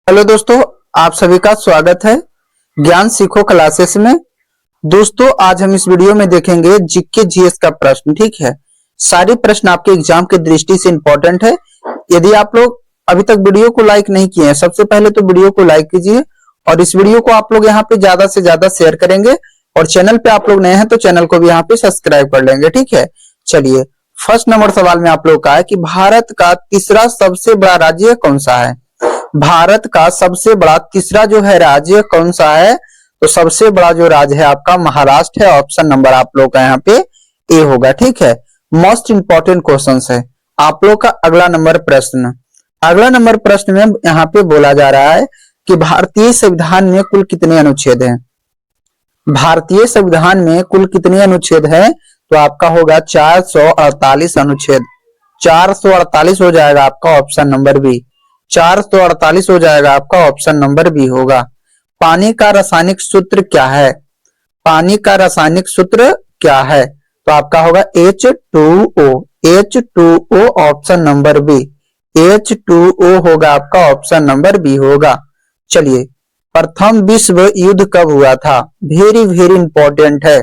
Hello दोस्तों, आप सभी का स्वागत है ज्ञान सीखो क्लासेस में। दोस्तों, आज हम इस वीडियो में देखेंगे जीके जीएस का प्रश्न। ठीक है, सारे प्रश्न आपके एग्जाम की दृष्टि से इंपॉर्टेंट है। यदि आप लोग अभी तक वीडियो को लाइक नहीं किए हैं, सबसे पहले तो वीडियो को लाइक कीजिए और इस वीडियो को आप लोग यहाँ पे ज्यादा से ज्यादा शेयर करेंगे और चैनल पे आप लोग नए हैं तो चैनल को भी यहाँ पे सब्सक्राइब कर लेंगे। ठीक है, चलिए फर्स्ट नंबर सवाल में आप लोग का है कि भारत का तीसरा सबसे बड़ा राज्य कौन सा है। भारत का सबसे बड़ा तीसरा जो है राज्य कौन सा है, तो सबसे बड़ा जो राज्य है आपका महाराष्ट्र है। ऑप्शन नंबर आप लोग का यहाँ पे ए होगा। ठीक है, मोस्ट इंपॉर्टेंट क्वेश्चन है आप लोग का। अगला नंबर प्रश्न में यहाँ पे बोला जा रहा है कि भारतीय संविधान में कुल कितने अनुच्छेद हैं। भारतीय संविधान में कुल कितने अनुच्छेद हैं, तो आपका होगा 448 अनुच्छेद। 448 हो जाएगा आपका ऑप्शन नंबर बी। 448 हो जाएगा आपका ऑप्शन नंबर बी होगा। पानी का रासायनिक सूत्र क्या है। पानी का रासायनिक सूत्र क्या है, तो आपका होगा H2O। H2O option number B. H2O होगा आपका ऑप्शन नंबर बी होगा। चलिए, प्रथम विश्व युद्ध कब हुआ था। वेरी वेरी इंपॉर्टेंट है।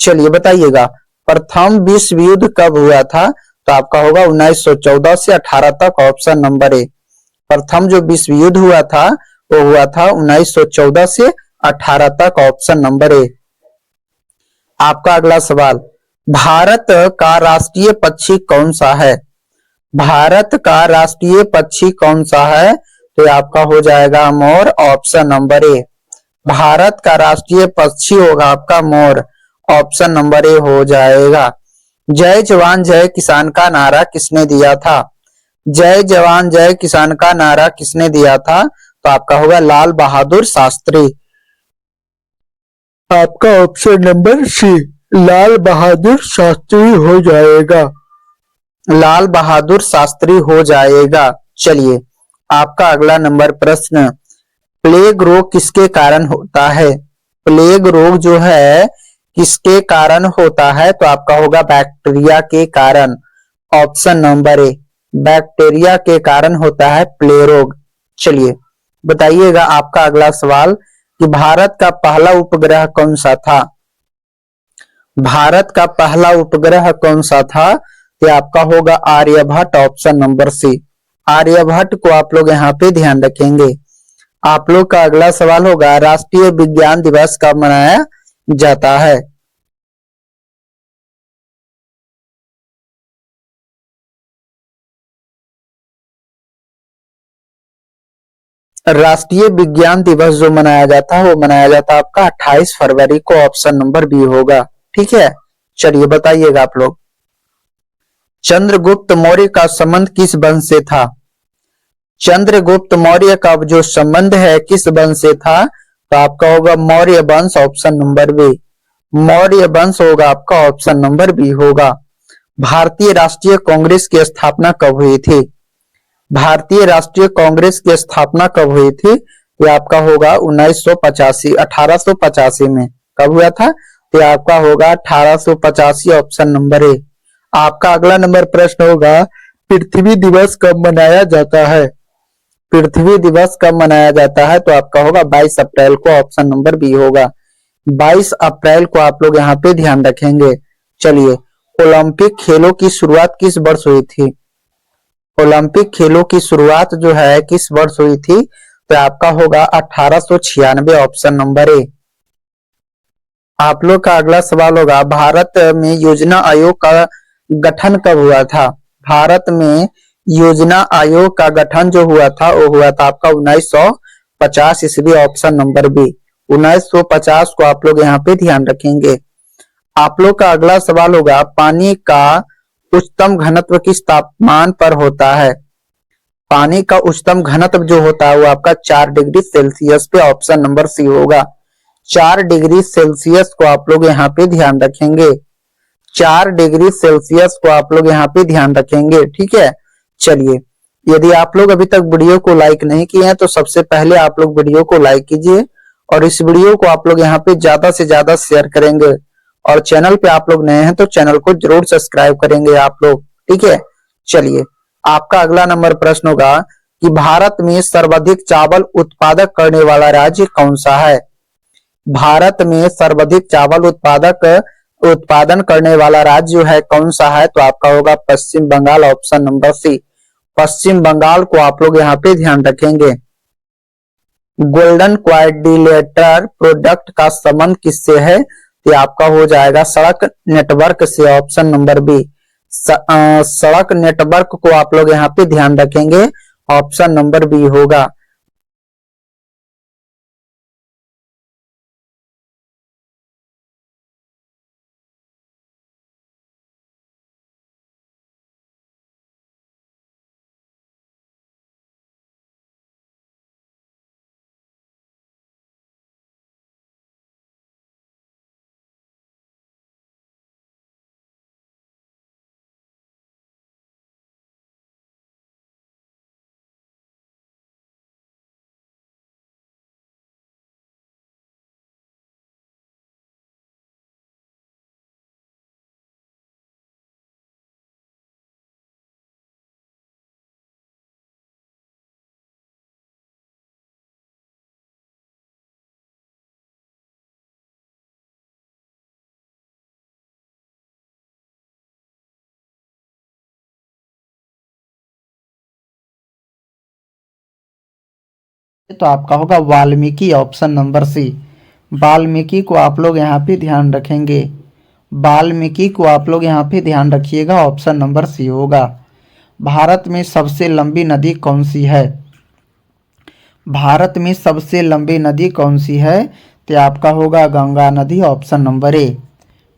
चलिए बताइएगा, प्रथम विश्व युद्ध कब हुआ था, तो आपका होगा 1914 से 18 तक। ऑप्शन नंबर ए। प्रथम जो विश्व युद्ध हुआ था वो हुआ था 1914 से 18 तक। ऑप्शन नंबर ए। आपका अगला सवाल, भारत का राष्ट्रीय पक्षी कौन सा है। भारत का राष्ट्रीय पक्षी कौन सा है, तो आपका हो जाएगा मोर। Option number A. भारत का राष्ट्रीय पक्षी होगा आपका मोर। ऑप्शन नंबर ए हो जाएगा। जय जवान जय किसान का नारा किसने दिया था। जय जवान जय किसान का नारा किसने दिया था, तो आपका होगा लाल बहादुर शास्त्री। आपका ऑप्शन नंबर सी, लाल बहादुर शास्त्री हो जाएगा। लाल बहादुर शास्त्री हो जाएगा। चलिए, आपका अगला नंबर प्रश्न, प्लेग रोग किसके कारण होता है। प्लेग रोग जो है किसके कारण होता है, तो आपका होगा बैक्टीरिया के कारण। ऑप्शन नंबर ए, बैक्टीरिया के कारण होता है प्लेग रोग। चलिए बताइएगा, आपका अगला सवाल कि भारत का पहला उपग्रह कौन सा था। भारत का पहला उपग्रह कौन सा था, तो आपका होगा Aryabhata. Option number C, Aryabhata को आप लोग यहाँ पे ध्यान रखेंगे। आप लोग का अगला सवाल होगा, राष्ट्रीय विज्ञान दिवस कब मनाया जाता है। राष्ट्रीय विज्ञान दिवस जो मनाया जाता है वो मनाया जाता है आपका 28 फरवरी को। ऑप्शन नंबर बी होगा। ठीक है, चलिए बताइएगा आप लोग, चंद्रगुप्त मौर्य का संबंध किस वंश से था। चंद्रगुप्त मौर्य का जो संबंध है किस वंश से था, तो आपका होगा मौर्य वंश। ऑप्शन नंबर बी, मौर्य वंश होगा आपका। ऑप्शन नंबर बी होगा। भारतीय राष्ट्रीय कांग्रेस की स्थापना कब हुई थी। भारतीय राष्ट्रीय कांग्रेस की स्थापना कब हुई थी, ये आपका होगा 1985 1885 में। कब हुआ था, तो आपका होगा 1885। ऑप्शन नंबर ए। आपका अगला नंबर प्रश्न होगा, पृथ्वी दिवस कब मनाया जाता है। पृथ्वी दिवस कब मनाया जाता है, तो आपका होगा 22 अप्रैल को। ऑप्शन नंबर बी होगा। 22 अप्रैल को आप लोग यहाँ पे ध्यान रखेंगे। चलिए, ओलंपिक खेलों की शुरुआत किस वर्ष हुई थी। ओलंपिक खेलों की शुरुआत जो है किस वर्ष हुई थी, तो आपका होगा 1896। ऑप्शन नंबर ए। आप लोग का अगला सवाल होगा, भारत में योजना आयोग का गठन कब हुआ था। भारत में योजना आयोग का गठन जो हुआ था वो हुआ था आपका 1950 ईस्वी। ऑप्शन नंबर बी, 1950 को आप लोग यहाँ पे ध्यान रखेंगे। आप लोग का अगला सवाल होगा, पानी का उच्चतम घनत्व किस तापमान पर होता है। पानी का उच्चतम घनत्व जो होता है वो आपका 4 डिग्री सेल्सियस पे। ऑप्शन नंबर सी होगा। 4 डिग्री सेल्सियस को आप लोग यहाँ पे ध्यान रखेंगे। 4 डिग्री सेल्सियस को आप लोग यहाँ पे ध्यान रखेंगे। ठीक है, चलिए, यदि आप लोग अभी तक वीडियो को लाइक नहीं किए हैं तो सबसे पहले आप लोग वीडियो को लाइक कीजिए और इस वीडियो को आप लोग यहाँ पे ज्यादा से ज्यादा शेयर करेंगे और चैनल पे आप लोग नए हैं तो चैनल को जरूर सब्सक्राइब करेंगे आप लोग। ठीक है, चलिए, आपका अगला नंबर प्रश्न होगा कि भारत में सर्वाधिक चावल उत्पादक करने वाला राज्य कौन सा है। भारत में सर्वाधिक चावल उत्पादन करने वाला राज्य जो है कौन सा है, तो आपका होगा पश्चिम बंगाल, ऑप्शन नंबर सी। पश्चिम बंगाल को आप लोग यहाँ पे ध्यान रखेंगे। गोल्डन क्वाड्रिलेटरल प्रोडक्ट का संबंध किससे है, तो आपका हो जाएगा सड़क नेटवर्क से, ऑप्शन नंबर बी। सड़क नेटवर्क को आप लोग यहाँ पे ध्यान रखेंगे, ऑप्शन नंबर बी होगा। तो आपका होगा Valmiki, option number C. Valmiki को आप लोग यहाँ पे ध्यान रखेंगे, वाल्मीकि को आप लोग यहाँ पे ध्यान रखिएगा, ऑप्शन नंबर सी होगा। भारत में सबसे लंबी नदी कौन सी है। भारत में सबसे लंबी नदी कौन सी है, तो आपका होगा गंगा नदी, ऑप्शन नंबर ए।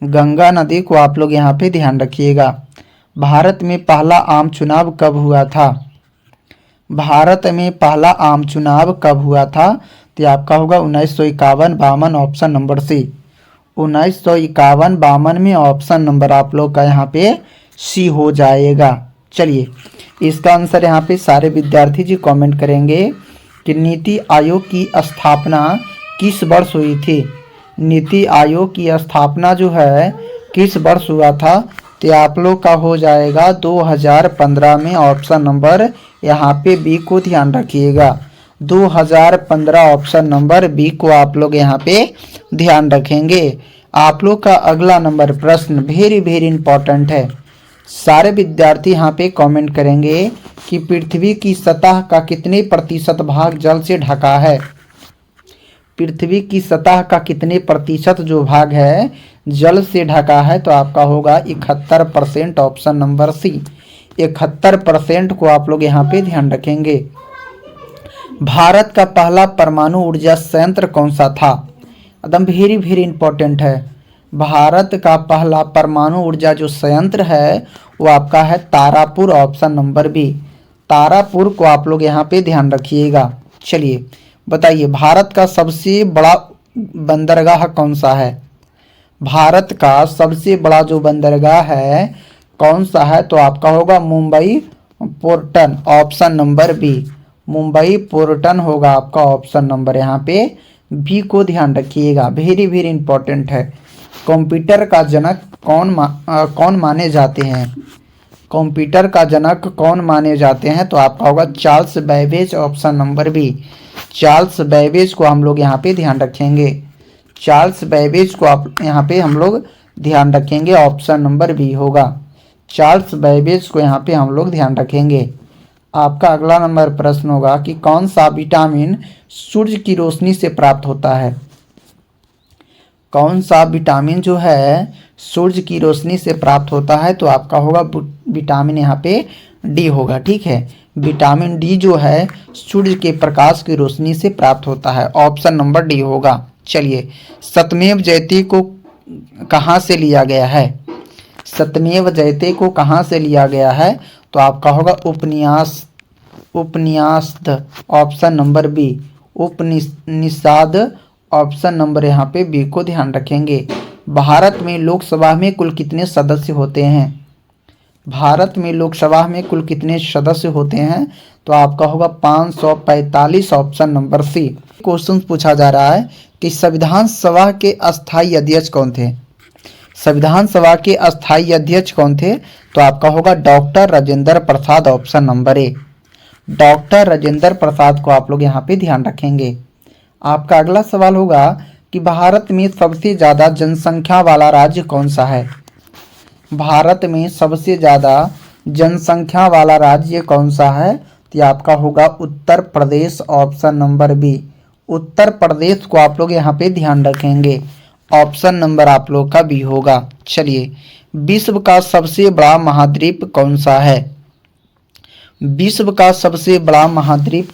गंगा नदी को आप लोग यहाँ पे ध्यान रखिएगा। भारत में पहला आम चुनाव कब हुआ था। भारत में पहला आम चुनाव कब हुआ था, तो आपका होगा 1951-52, ऑप्शन नंबर सी। 1951-52 में, ऑप्शन नंबर आप लोग का यहाँ पे सी हो जाएगा। चलिए इसका आंसर यहाँ पे सारे विद्यार्थी जी कमेंट करेंगे कि नीति आयोग की स्थापना किस वर्ष हुई थी। नीति आयोग की स्थापना जो है किस वर्ष हुआ था, तो आप लोग का हो जाएगा 2015 में, ऑप्शन नंबर यहाँ पे बी को ध्यान रखिएगा। 2015, ऑप्शन नंबर बी को आप लोग यहाँ पे ध्यान रखेंगे। आप लोग का अगला नंबर प्रश्न वेरी वेरी इंपॉर्टेंट है। सारे विद्यार्थी यहाँ पे कमेंट करेंगे कि पृथ्वी की सतह का कितने प्रतिशत भाग जल से ढका है। पृथ्वी की सतह का कितने प्रतिशत जो भाग है जल से ढका है, तो आपका होगा 71%, ऑप्शन नंबर सी। 71% को आप लोग यहाँ पे ध्यान रखेंगे। भारत का पहला परमाणु ऊर्जा संयंत्र कौन सा था, एकदम वेरी वेरी इंपॉर्टेंट है। भारत का पहला परमाणु ऊर्जा जो संयंत्र है वो आपका है Tarapur, option number B. Tarapur को आप लोग यहाँ पे ध्यान रखिएगा। चलिए बताइए भारत का सबसे बड़ा बंदरगाह कौन सा है। भारत का सबसे बड़ा जो बंदरगाह है कौन सा है, तो आपका होगा मुंबई पोर्टन, ऑप्शन नंबर बी। मुंबई पोर्टन होगा आपका, ऑप्शन नंबर यहाँ पे बी को ध्यान रखिएगा, वेरी वेरी इंपॉर्टेंट है। कंप्यूटर का जनक कौन माने जाते हैं। कंप्यूटर का जनक कौन माने जाते हैं, तो आपका होगा Charles Babbage, option number B. Charles Babbage को हम लोग यहाँ पे ध्यान रखेंगे। चार्ल्स बैबेज को आप यहाँ पे हम लोग ध्यान रखेंगे, ऑप्शन नंबर बी होगा। चार्ल्स बैबेज को यहाँ पे हम लोग ध्यान रखेंगे। आपका अगला नंबर प्रश्न होगा कि कौन सा विटामिन सूर्य की रोशनी से प्राप्त होता है। कौन सा विटामिन जो है सूर्य की रोशनी से प्राप्त होता है, तो आपका होगा विटामिन यहाँ पे डी होगा। ठीक है, विटामिन डी जो है सूर्य के प्रकाश की रोशनी से प्राप्त होता है, ऑप्शन नंबर डी होगा। चलिए सत्यमेव जयते को कहाँ से लिया गया है। सत्यमेव जयते को कहाँ से लिया गया है, तो आपका होगा उपन्यास, ऑप्शन नंबर बी। उपनिषद, ऑप्शन नंबर यहाँ पे बी को ध्यान रखेंगे। भारत में लोकसभा में कुल कितने सदस्य होते हैं। भारत में लोकसभा में कुल कितने सदस्य होते हैं, तो आपका होगा 545, ऑप्शन नंबर सी। क्वेश्चन पूछा जा रहा है कि संविधान सभा के अस्थायी अध्यक्ष कौन थे। संविधान सभा के अस्थायी अध्यक्ष कौन थे, तो आपका होगा doctor Rajendra Prasad, option number A. Doctor Rajendra Prasad को आप लोग यहाँ पे ध्यान रखेंगे। आपका अगला सवाल होगा कि भारत में सबसे ज्यादा जनसंख्या वाला राज्य कौन सा है। भारत में सबसे ज्यादा जनसंख्या वाला राज्य कौन सा है, तो आपका होगा Uttar Pradesh, option number B. Uttar Pradesh को आप लोग यहाँ पे ध्यान रखेंगे, ऑप्शन नंबर आप लोग का बी होगा। चलिए, विश्व का सबसे बड़ा महाद्वीप कौन सा है। विश्व का सबसे बड़ा महाद्वीप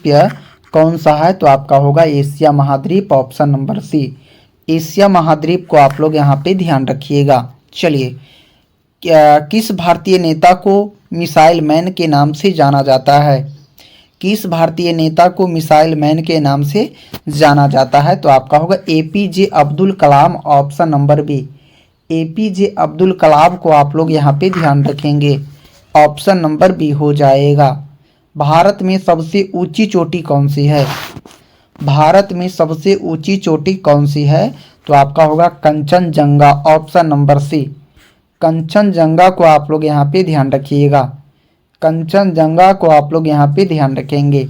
कौन सा है, तो आपका होगा एशिया महाद्वीप, ऑप्शन नंबर सी। एशिया महाद्वीप को आप लोग यहाँ पे ध्यान रखिएगा। चलिए, किस भारतीय नेता को मिसाइल मैन के नाम से जाना जाता है। किस भारतीय नेता को मिसाइल मैन के नाम से जाना जाता है, तो आपका होगा APJ Abdul Kalam, option number B. APJ Abdul Kalam को आप लोग यहाँ पे ध्यान रखेंगे, ऑप्शन नंबर बी हो जाएगा। भारत में सबसे ऊंची चोटी कौन सी है। भारत में सबसे ऊंची चोटी कौन सी है, तो आपका होगा Kanchenjunga, option number C. Kanchenjunga को आप लोग यहाँ पे ध्यान रखिएगा, कंचनजंगा को आप लोग यहाँ पे ध्यान रखेंगे।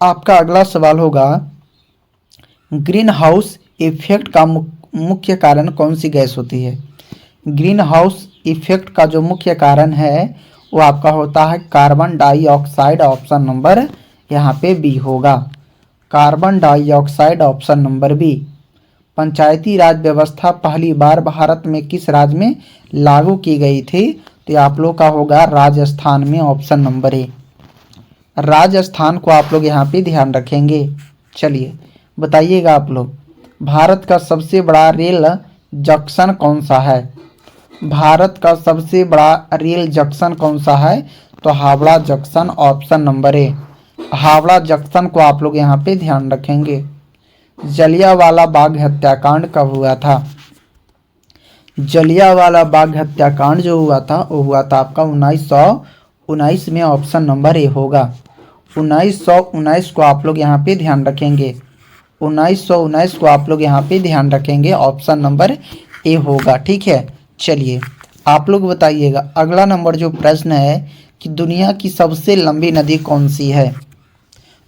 आपका अगला सवाल होगा, ग्रीन हाउस इफेक्ट का मुख्य कारण कौन सी गैस होती है। ग्रीन हाउस इफेक्ट का जो मुख्य कारण है वो आपका होता है कार्बन डाइऑक्साइड, ऑप्शन नंबर यहाँ पे बी होगा। Carbon dioxide, option number B. Panchayati Raj व्यवस्था पहली बार भारत में किस राज्य में लागू की गई थी, तो आप लोग का होगा राजस्थान में, ऑप्शन नंबर ए। राजस्थान को आप लोग यहाँ पे ध्यान रखेंगे। चलिए बताइएगा आप लोग, भारत का सबसे बड़ा रेल जंक्शन कौन सा है। भारत का सबसे बड़ा रेल जंक्शन कौन सा है, तो हावड़ा जंक्शन, ऑप्शन नंबर ए। हावड़ा जंक्शन को आप लोग यहाँ पे ध्यान रखेंगे। जलियांवाला बाग हत्याकांड कब हुआ था। जलियांवाला बाग हत्याकांड जो हुआ था वो हुआ था आपका 1919 में, ऑप्शन नंबर ए होगा। 1919 को आप लोग यहाँ पे ध्यान रखेंगे, 1919 को आप लोग यहाँ पे ध्यान रखेंगे, ऑप्शन नंबर ए होगा। ठीक है, चलिए आप लोग बताइएगा। अगला नंबर जो प्रश्न है कि दुनिया की सबसे लंबी नदी कौन सी है।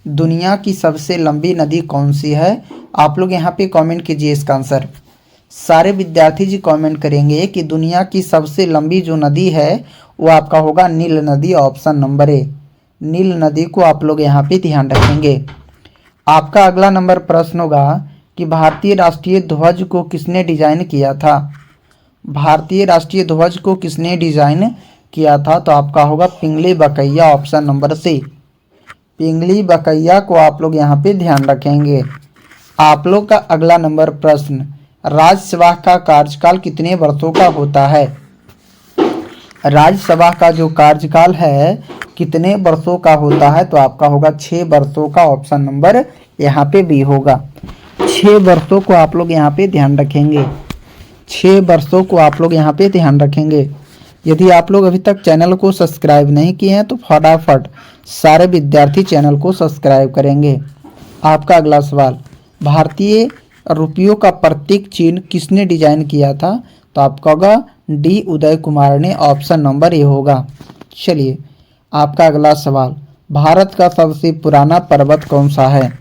दुनिया की सबसे लंबी नदी कौन सी है, आप लोग यहाँ पे कमेंट कीजिए इसका आंसर। सारे विद्यार्थी जी कमेंट करेंगे कि दुनिया की सबसे लंबी जो नदी है वो आपका होगा नील नदी, ऑप्शन नंबर ए। नील नदी को आप लोग यहाँ पे ध्यान रखेंगे। आपका अगला नंबर प्रश्न होगा कि भारतीय राष्ट्रीय ध्वज को किसने डिजाइन किया था। भारतीय राष्ट्रीय ध्वज को किसने डिजाइन किया था, तो आपका होगा पिंगली बकैया, ऑप्शन नंबर सी। पिंगली बकैया को आप लोग यहाँ पे ध्यान रखेंगे। आप लोग का अगला नंबर प्रश्न, राज्यसभा का कार्यकाल कितने वर्षों का होता है। राज्यसभा का जो कार्यकाल है कितने वर्षों का होता है, तो आपका होगा 6 वर्षों का, ऑप्शन नंबर यहाँ पे बी होगा। 6 वर्षों को आप लोग यहाँ पे ध्यान रखेंगे। 6 वर्षों को आप लोग यहाँ पे ध्यान रखेंगे। यदि आप लोग अभी तक चैनल को सब्सक्राइब नहीं किए हैं तो फटाफट सारे विद्यार्थी चैनल को सब्सक्राइब करेंगे। आपका अगला सवाल, भारतीय रुपयों का प्रतीक चिन्ह किसने डिजाइन किया था, तो आपका होगा डी उदय कुमार ने, ऑप्शन नंबर ए होगा। चलिए आपका अगला सवाल, भारत का सबसे पुराना पर्वत कौन सा है।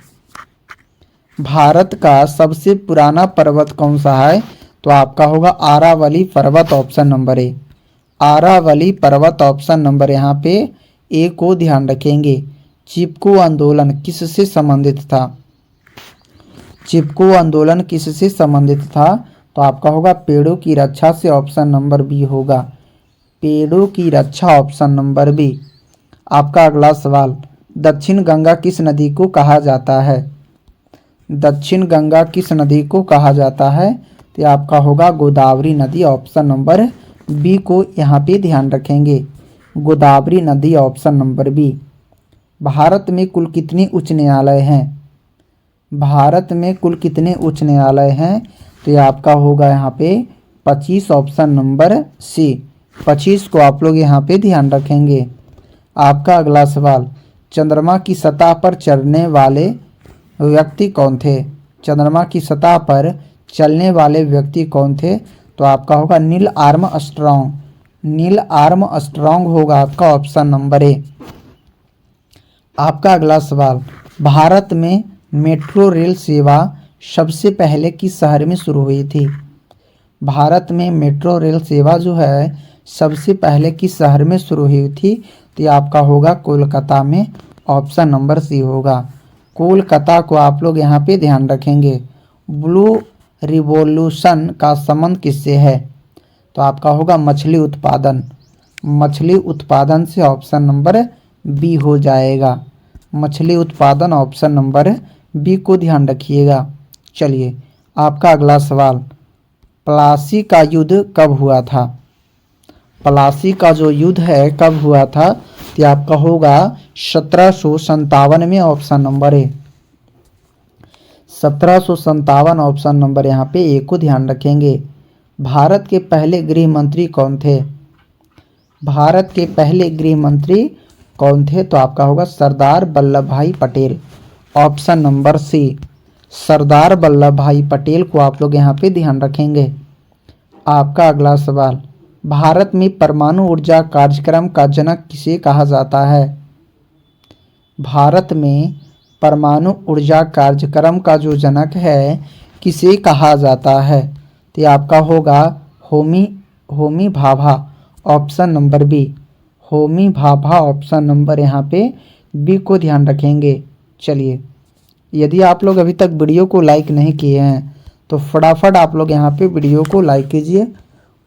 भारत का सबसे पुराना पर्वत कौन सा है, तो आपका होगा आरावली पर्वत, ऑप्शन नंबर ए। आरावली पर्वत, ऑप्शन नंबर यहाँ पे ए को ध्यान रखेंगे। चिपको आंदोलन किससे संबंधित था। चिपको आंदोलन किससे संबंधित था, तो आपका होगा पेड़ों की रक्षा से, ऑप्शन नंबर बी होगा। पेड़ों की रक्षा, ऑप्शन नंबर बी। आपका अगला सवाल, दक्षिण गंगा किस नदी को कहा जाता है। दक्षिण गंगा किस नदी को कहा जाता है, तो आपका होगा गोदावरी नदी, ऑप्शन नंबर बी को यहाँ पे ध्यान रखेंगे। गोदावरी नदी, ऑप्शन नंबर बी। भारत में कुल कितने उच्च न्यायालय हैं। भारत में कुल कितने उच्च न्यायालय हैं, तो ये आपका होगा यहाँ पे 25, ऑप्शन नंबर सी। 25 को आप लोग यहाँ पे ध्यान रखेंगे। आपका अगला सवाल, चंद्रमा की सतह पर चलने वाले व्यक्ति कौन थे। चंद्रमा की सतह पर चलने वाले व्यक्ति कौन थे, तो आपका होगा नील आर्मस्ट्रॉन्ग। नील आर्मस्ट्रॉन्ग होगा आपका, ऑप्शन नंबर ए। आपका अगला सवाल, भारत में मेट्रो रेल सेवा सबसे पहले किस शहर में शुरू हुई थी? भारत में मेट्रो रेल सेवा जो है सबसे पहले किस शहर में शुरू हुई थी? तो ये आपका होगा कोलकाता में, ऑप्शन नंबर सी होगा। कोलकाता को आप लोग यहाँ पे ध्यान रखेंगे। ब्लू रिवॉल्यूशन का संबंध किससे है? तो आपका होगा मछली उत्पादन। मछली उत्पादन से ऑप्शन नंबर बी हो जाएगा। मछली उत्पादन ऑप्शन नंबर बी को ध्यान रखिएगा। चलिए आपका अगला सवाल, प्लासी का युद्ध कब हुआ था? प्लासी का जो युद्ध है कब हुआ था? तो आपका होगा 1757 में, ऑप्शन नंबर ए। 1757 ऑप्शन नंबर यहाँ पे ए को ध्यान रखेंगे। भारत के पहले गृह मंत्री कौन थे? भारत के पहले गृह मंत्री कौन थे? तो आपका होगा सरदार वल्लभ भाई पटेल, ऑप्शन नंबर सी। सरदार वल्लभ भाई पटेल को आप लोग यहाँ पे ध्यान रखेंगे। आपका अगला सवाल, भारत में परमाणु ऊर्जा कार्यक्रम का जनक किसे कहा जाता है? भारत में परमाणु ऊर्जा कार्यक्रम का जो जनक है किसे कहा जाता है? तो ये आपका होगा Homi Bhabha, option number B. Homi Bhabha option number यहाँ पे बी को ध्यान रखेंगे। चलिए, यदि आप लोग अभी तक वीडियो को लाइक नहीं किए हैं तो फटाफट आप लोग यहाँ पे वीडियो को लाइक कीजिए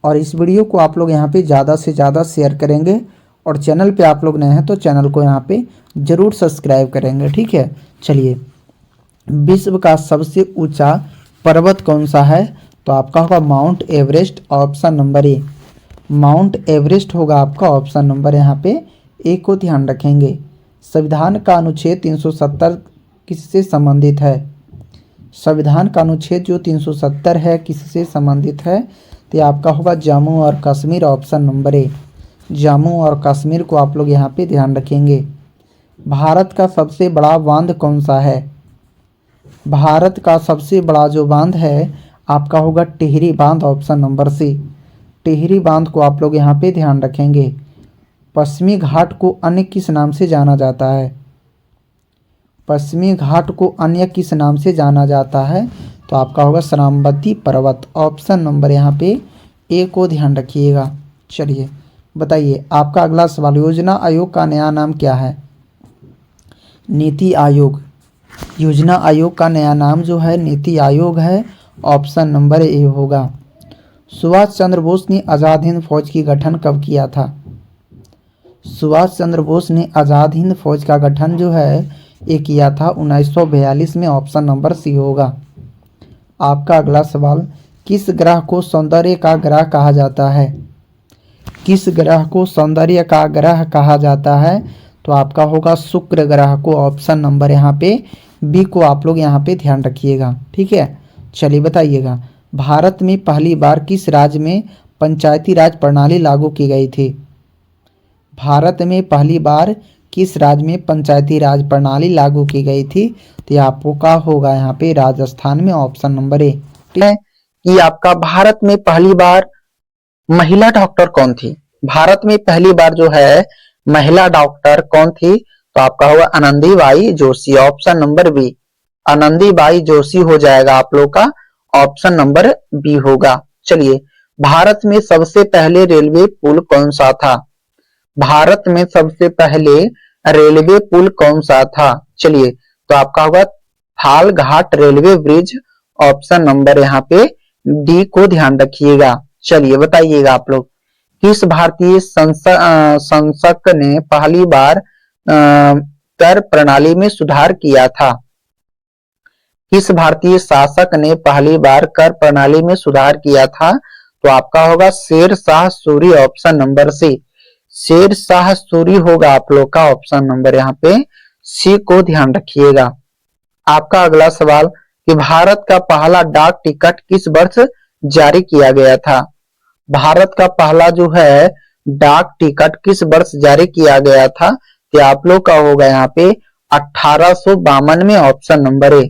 और इस वीडियो को आप लोग यहाँ पे ज़्यादा से ज़्यादा शेयर करेंगे और चैनल पे आप लोग नए हैं तो चैनल को यहाँ पे ज़रूर सब्सक्राइब करेंगे, ठीक है। चलिए, विश्व का सबसे ऊंचा पर्वत कौन सा है? तो आपका होगा माउंट एवरेस्ट, ऑप्शन नंबर ए। माउंट एवरेस्ट होगा आपका ऑप्शन नंबर यहाँ पे ए को ध्यान रखेंगे। संविधान का अनुच्छेद 370 किससे संबंधित है? संविधान का अनुच्छेद जो 370 है किससे संबंधित है? तो आपका होगा जम्मू और कश्मीर, ऑप्शन नंबर ए। जम्मू और कश्मीर को आप लोग यहाँ पे ध्यान रखेंगे। भारत का सबसे बड़ा बांध कौन सा है? भारत का सबसे बड़ा जो बांध है आपका होगा टिहरी बांध, ऑप्शन नंबर सी। टिहरी बांध को आप लोग यहाँ पे ध्यान रखेंगे। पश्चिमी घाट को अन्य किस नाम से जाना जाता है? पश्चिमी घाट को अन्य किस नाम से जाना जाता है? तो आपका होगा सरामबती पर्वत, ऑप्शन नंबर यहाँ पे ए को ध्यान रखिएगा। चलिए बताइए, आपका अगला सवाल, योजना आयोग का नया नाम क्या है? नीति आयोग। योजना आयोग का नया नाम जो है नीति आयोग है, ऑप्शन नंबर ए होगा। सुभाष चंद्र बोस ने आज़ाद हिंद फौज की गठन कब किया था? सुभाष चंद्र बोस ने आज़ाद हिंद फौज का गठन जो है ये किया था 1942 में, ऑप्शन नंबर सी होगा। आपका अगला सवाल, किस ग्रह को सौंदर्य का ग्रह कहा जाता है? किस ग्रह को सौंदर्य का ग्रह कहा जाता है? तो आपका होगा शुक्र ग्रह को, ऑप्शन नंबर यहाँ पे बी को आप लोग यहाँ पे ध्यान रखिएगा, ठीक है। चलिए बताइएगा, भारत में पहली बार किस राज्य में पंचायती राज प्रणाली लागू की गई थी? भारत में पहली बार किस राज्य में पंचायती राज प्रणाली लागू की गई थी? तो आपका होगा यहाँ पे राजस्थान में, ऑप्शन नंबर ए। ठीक है कि आपका भारत में पहली बार महिला डॉक्टर कौन थी? भारत में पहली बार जो है महिला डॉक्टर कौन थी? तो आपका होगा Anandibai Joshi, option number B. Anandibai Joshi हो जाएगा आप लोग का, ऑप्शन नंबर बी होगा। चलिए, भारत में सबसे पहले रेलवे पुल कौन सा था? भारत में सबसे पहले रेलवे पुल कौन सा था? चलिए, तो आपका होगा थाल घाट रेलवे ब्रिज, ऑप्शन नंबर यहाँ पे डी को ध्यान रखिएगा। चलिए बताइएगा आप लोग, किस भारतीय संसद ने पहली बार कर प्रणाली में सुधार किया था? किस भारतीय शासक ने पहली बार कर प्रणाली में सुधार किया था? तो आपका होगा Sher Shah Suri, option number C. Sher Shah Suri होगा आप लोग का, ऑप्शन नंबर यहाँ पे सी को ध्यान रखिएगा। आपका अगला सवाल कि भारत का पहला डाक टिकट किस वर्ष जारी किया गया था? भारत का पहला जो है डाक टिकट किस वर्ष जारी किया गया था? तो आप लोग का होगा यहाँ पे 1852 में, ऑप्शन नंबर ए।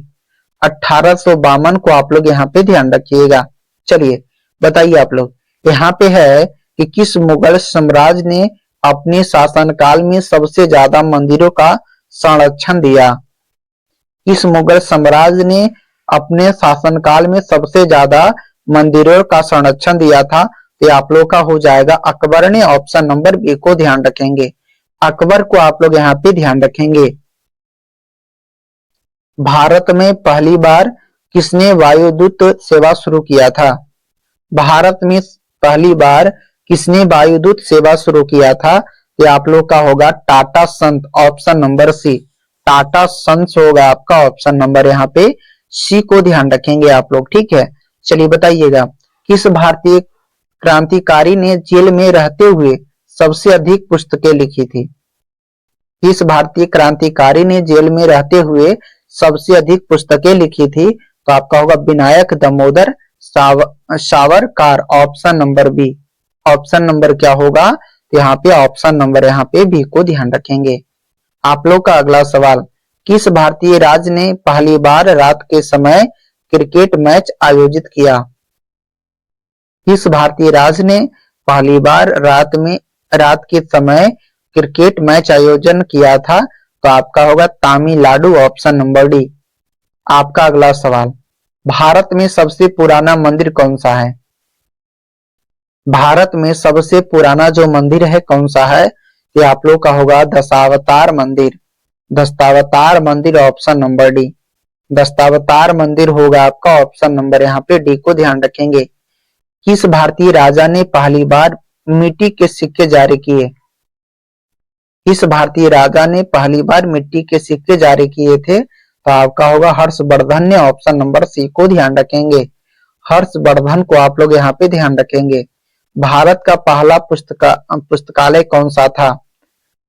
1852 को आप लोग यहाँ पे ध्यान रखिएगा। चलिए बताइए आप लोग, यहाँ पे है कि किस मुगल साम्राज्य ने अपने शासनकाल में सबसे ज्यादा मंदिरों का संरक्षण दिया? इस मुगल साम्राज्य ने अपने शासनकाल में सबसे ज्यादा मंदिरों का संरक्षण दिया था? ये आप लोग का हो जाएगा अकबर ने। ऑप्शन नंबर बी को ध्यान रखेंगे, अकबर को आप लोग यहाँ पे ध्यान रखेंगे। भारत में पहली बार किसने वायुदूत सेवा शुरू किया था? भारत में पहली बार किसने वायुदूत सेवा शुरू किया था? ये आप लोग का होगा Tata Sons. Option number C, Tata Sons होगा आपका ऑप्शन नंबर यहाँ पे सी को ध्यान रखेंगे आप लोग, ठीक है। चलिए बताइएगा, किस भारतीय क्रांतिकारी ने जेल में रहते हुए सबसे अधिक पुस्तकें लिखी थी? किस भारतीय क्रांतिकारी ने जेल में रहते हुए सबसे अधिक पुस्तकें लिखी थी? तो आपका होगा Vinayak Damodar Savarkar. Option number B. Option number क्या होगा? यहाँ पे ऑप्शन नंबर यहाँ पे बी को ध्यान रखेंगे। आप लोग का अगला सवाल, किस भारतीय राज्य ने पहली बार रात के समय क्रिकेट मैच आयोजित किया? किस भारतीय राज्य ने पहली बार रात के समय क्रिकेट मैच आयोजन किया था? तो आपका होगा तमिलनाडु। Option number D. आपका अगला सवाल, भारत में सबसे पुराना मंदिर कौन सा है? भारत में सबसे पुराना जो मंदिर है कौन सा है? ये आप लोग का होगा दशावतार मंदिर। दशावतार मंदिर ऑप्शन नंबर डी। दशावतार मंदिर होगा आपका ऑप्शन नंबर यहाँ पे डी को ध्यान रखेंगे। किस भारतीय राजा ने पहली बार मिट्टी के सिक्के जारी किए? किस भारतीय राजा ने पहली बार मिट्टी के सिक्के जारी किए थे? तो आपका होगा हर्षवर्धन ने। ऑप्शन नंबर सी को ध्यान रखेंगे, हर्षवर्धन को आप लोग यहाँ पे ध्यान रखेंगे। भारत का पहला पुस्तकालय कौन सा था?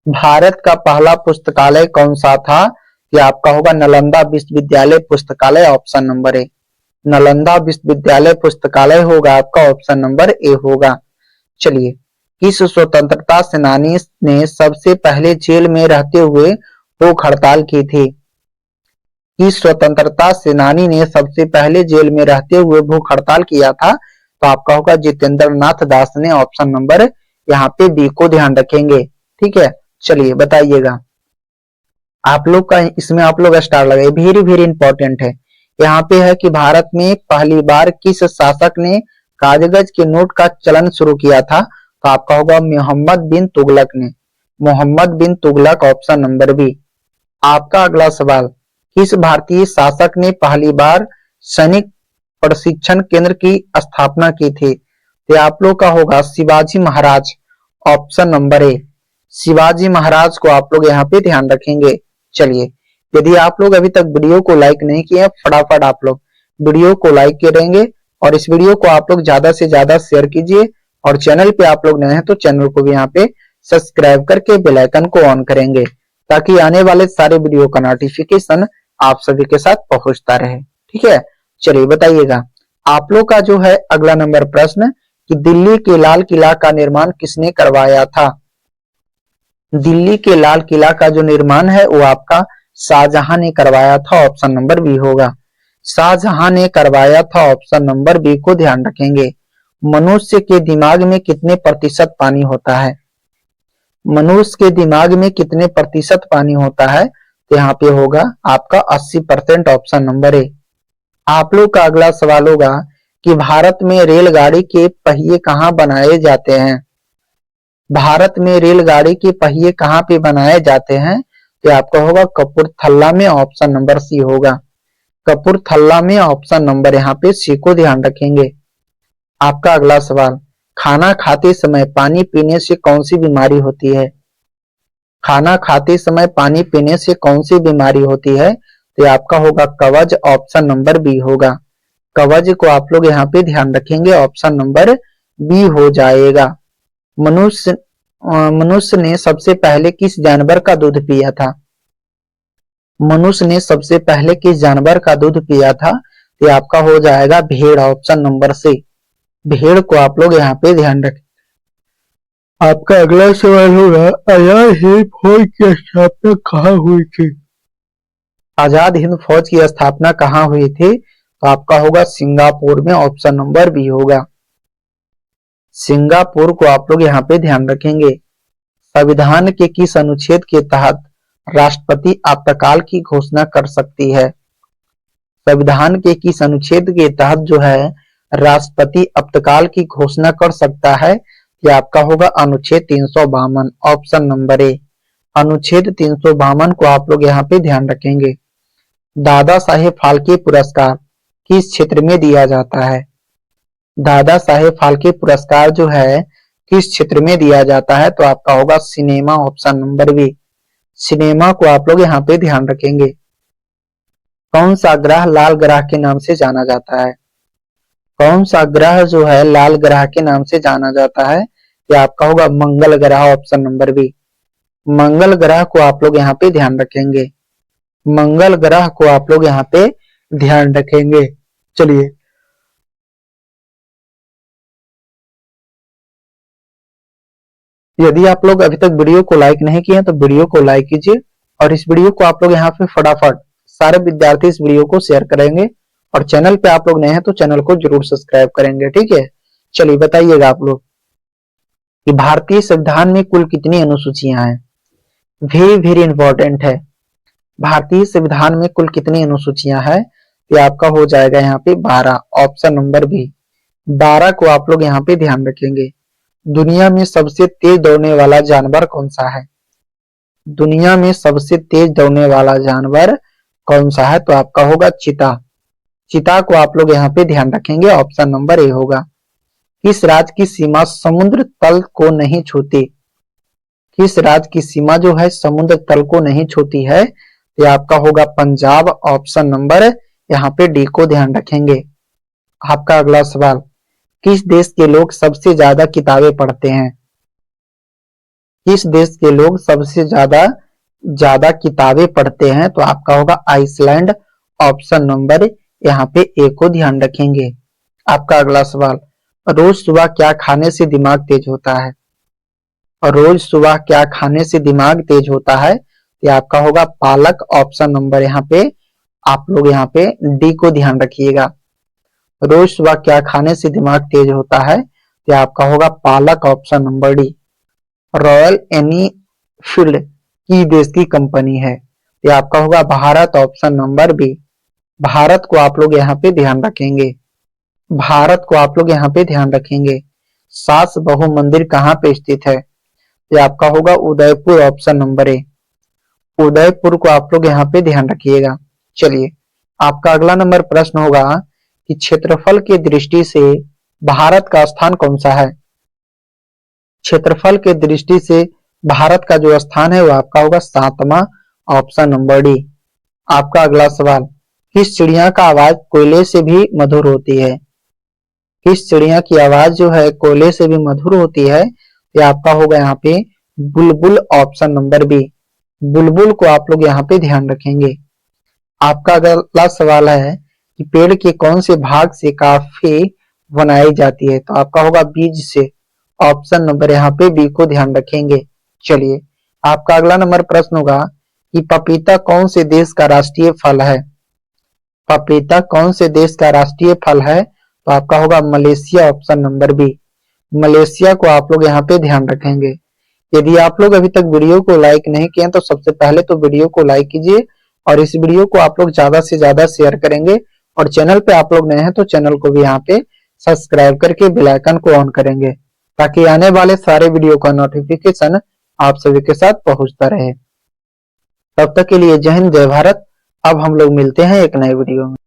भारत का पहला पुस्तकालय कौन सा था? ये आपका होगा नालंदा विश्वविद्यालय पुस्तकालय। ऑप्शन नंबर ए, नालंदा विश्वविद्यालय पुस्तकालय होगा आपका ऑप्शन नंबर ए होगा। चलिए, किस स्वतंत्रता सेनानी ने सबसे पहले जेल में रहते हुए भूख हड़ताल की थी? किस स्वतंत्रता सेनानी ने सबसे पहले जेल में रहते हुए भूख हड़ताल किया था? तो आपका होगा जितेंद्र नाथ दास ने। ऑप्शन नंबर यहाँ पे बी को ध्यान रखेंगे, ठीक है। चलिए बताइएगा, आप लोग का इसमें आप लोग स्टार लगाए, वेरी वेरी इंपॉर्टेंट है। यहाँ पे है कि भारत में पहली बार किस शासक ने कागज के नोट का चलन शुरू किया था? तो आपका होगा मोहम्मद बिन तुगलक ने। मोहम्मद बिन तुगलक ऑप्शन नंबर बी। आपका अगला सवाल, किस भारतीय शासक ने पहली बार सैनिक प्रशिक्षण केंद्र की स्थापना की थी? तो आप लोग का होगा शिवाजी महाराज। ऑप्शन नंबर ए, शिवाजी महाराज को आप लोग यहाँ पे ध्यान रखेंगे। चलिए, यदि आप लोग अभी तक वीडियो को लाइक नहीं किए, फटाफट आप लोग वीडियो को लाइक करेंगे और इस वीडियो को आप लोग ज्यादा से ज्यादा शेयर कीजिए। और चैनल पे आप लोग नए हैं तो चैनल को भी यहाँ पे सब्सक्राइब करके बेल आइकन को ऑन करेंगे, ताकि आने वाले सारे वीडियो का नोटिफिकेशन आप सभी के साथ पहुंचता रहे, ठीक है। चलिए बताइएगा, आप लोग का जो है अगला नंबर प्रश्न कि दिल्ली के लाल किला का निर्माण किसने करवाया था? दिल्ली के लाल किला का जो निर्माण है वो आपका शाहजहां ने करवाया था। ऑप्शन नंबर बी होगा, शाहजहां ने करवाया था। ऑप्शन नंबर बी को ध्यान रखेंगे। मनुष्य के दिमाग में कितने प्रतिशत पानी होता है? मनुष्य के दिमाग में कितने प्रतिशत पानी होता है? तो यहाँ पे होगा आपका 80%। ऑप्शन नंबर ए। आप लोग का अगला सवाल होगा कि भारत में रेलगाड़ी के पहिए कहाँ बनाए जाते हैं? भारत में रेलगाड़ी के पहिए कहाँ पे बनाए जाते हैं? तो आपका होगा कपूरथला में। ऑप्शन नंबर सी होगा, कपूरथला में। ऑप्शन नंबर यहाँ पे सी को ध्यान रखेंगे। आपका अगला सवाल, खाना खाते समय पानी पीने से कौन सी बीमारी होती है? खाना खाते समय पानी पीने से कौन सी बीमारी होती है? तो आपका होगा कवज। ऑप्शन नंबर बी होगा, कवज को आप लोग यहाँ पे ध्यान रखेंगे। ऑप्शन नंबर बी हो जाएगा। मनुष्य ने सबसे पहले किस जानवर का दूध पिया था? मनुष्य ने सबसे पहले किस जानवर का दूध पिया था? तो आपका हो जाएगा भेड़। ऑप्शन नंबर सी, भेड़ को आप लोग यहाँ पे ध्यान रखें। आपका अगला सवाल होगा, आजाद हिंद फौज की स्थापना कहाँ हुई थी? आजाद हिंद फौज की स्थापना कहाँ हुई थी? तो आपका होगा सिंगापुर में। ऑप्शन नंबर बी होगा, सिंगापुर को आप लोग यहाँ पे ध्यान रखेंगे। संविधान के किस अनुच्छेद के तहत राष्ट्रपति आपातकाल की घोषणा कर सकती है? संविधान के किस अनुच्छेद के तहत जो है राष्ट्रपति आपातकाल की घोषणा कर सकता है? यह आपका होगा अनुच्छेद 352, ऑप्शन नंबर ए। अनुच्छेद 352 को आप लोग यहाँ पे ध्यान रखेंगे। दादा साहेब फाल्के पुरस्कार किस क्षेत्र में दिया जाता है? दादा साहेब फाल्के पुरस्कार जो है किस क्षेत्र में दिया जाता है? तो आपका होगा cinema, option number B. Cinema को आप लोग यहाँ पे ध्यान रखेंगे। कौन सा ग्रह लाल ग्रह के नाम से जाना जाता है? कौन सा ग्रह जो है लाल ग्रह के नाम से जाना जाता है? यह आपका होगा मंगल ग्रह, ऑप्शन नंबर बी। मंगल ग्रह को आप लोग यहाँ पे ध्यान रखेंगे। मंगल ग्रह को आप लोग यहाँ पे ध्यान रखेंगे। चलिए यदि आप लोग अभी तक वीडियो को लाइक नहीं किए हैं तो वीडियो को लाइक कीजिए और इस वीडियो को आप लोग यहाँ पे फटाफट सारे विद्यार्थी इस वीडियो को शेयर करेंगे और चैनल पे आप लोग नए हैं तो चैनल को जरूर सब्सक्राइब करेंगे, ठीक है। चलिए बताइएगा आप लोग कि भारतीय संविधान में कुल कितनी अनुसूचियां हैं? वेरी वेरी इंपॉर्टेंट है। भारतीय संविधान में कुल कितनी अनुसूचियां हैं? ये आपका हो जाएगा यहाँ पे 12, ऑप्शन नंबर बी। 12 को आप लोग यहाँ पे ध्यान रखेंगे। दुनिया में सबसे तेज दौड़ने वाला जानवर कौन सा है? दुनिया में सबसे तेज दौड़ने वाला जानवर कौन सा है? तो आपका होगा चीता। चीता को आप लोग यहाँ पे ध्यान रखेंगे, ऑप्शन नंबर ए होगा। किस राज्य की सीमा समुद्र तल को नहीं छूती? किस राज्य की सीमा जो है समुद्र तल को नहीं छूती है? ये आपका होगा पंजाब, ऑप्शन नंबर यहाँ पे डी को ध्यान रखेंगे। आपका अगला सवाल, किस देश के लोग सबसे ज्यादा किताबें पढ़ते हैं? किस देश के लोग सबसे ज्यादा किताबें पढ़ते हैं? तो आपका होगा आइसलैंड, ऑप्शन नंबर यहाँ पे ए को ध्यान रखेंगे। आपका अगला सवाल, रोज सुबह क्या खाने से दिमाग तेज होता है? और रोज सुबह क्या खाने से दिमाग तेज होता है? ये आपका होगा पालक, ऑप्शन नंबर यहाँ पे आप लोग यहाँ पे डी को ध्यान रखिएगा। रोज सुबह क्या खाने से दिमाग तेज होता है? ये आपका होगा पालक, option number D. Royal Enfield की देश की कंपनी है? ये आपका होगा Bharat, option number B. Bharat को आप लोग यहाँ पे ध्यान रखेंगे। भारत को आप लोग यहाँ पे ध्यान रखेंगे। सास बहु मंदिर कहाँ पे स्थित है? ये आपका होगा उदयपुर, ऑप्शन नंबर ए। उदयपुर को आप लोग यहाँ पे ध्यान रखिएगा। चलिए आपका अगला नंबर प्रश्न होगा कि क्षेत्रफल की दृष्टि से भारत का स्थान कौन सा है? क्षेत्रफल के दृष्टि से भारत का जो स्थान है वो आपका होगा 7वां, ऑप्शन नंबर डी। आपका अगला सवाल, किस चिड़िया का आवाज कोयले से भी मधुर होती है? किस चिड़िया की आवाज जो है कोयले से भी मधुर होती है? ये आपका होगा यहाँ पे बुलबुल, ऑप्शन नंबर बी। बुलबुल को आप लोग यहाँ पे ध्यान रखेंगे। आपका अगला सवाल है कि पेड़ के कौन से भाग से कॉफी बनाई जाती है? तो आपका होगा बीज से, ऑप्शन नंबर यहाँ पे बी को ध्यान रखेंगे। चलिए आपका अगला नंबर प्रश्न होगा कि पपीता कौन से देश का राष्ट्रीय फल है? पपीता कौन से देश का राष्ट्रीय फल है? तो आपका होगा Malaysia, option number B. Malaysia को आप लोग यहाँ पे ध्यान रखेंगे। यदि आप लोग अभी तक वीडियो को लाइक नहीं किए तो सबसे पहले तो वीडियो को लाइक कीजिए और इस वीडियो को आप लोग ज्यादा से ज्यादा शेयर करेंगे और चैनल पे आप लोग नए हैं तो चैनल को भी यहाँ पे सब्सक्राइब करके बेल आइकन को ऑन करेंगे ताकि आने वाले सारे वीडियो का नोटिफिकेशन आप सभी के साथ पहुंचता रहे। तब तक के लिए जय हिंद, जय भारत। अब हम लोग मिलते हैं एक नए वीडियो में।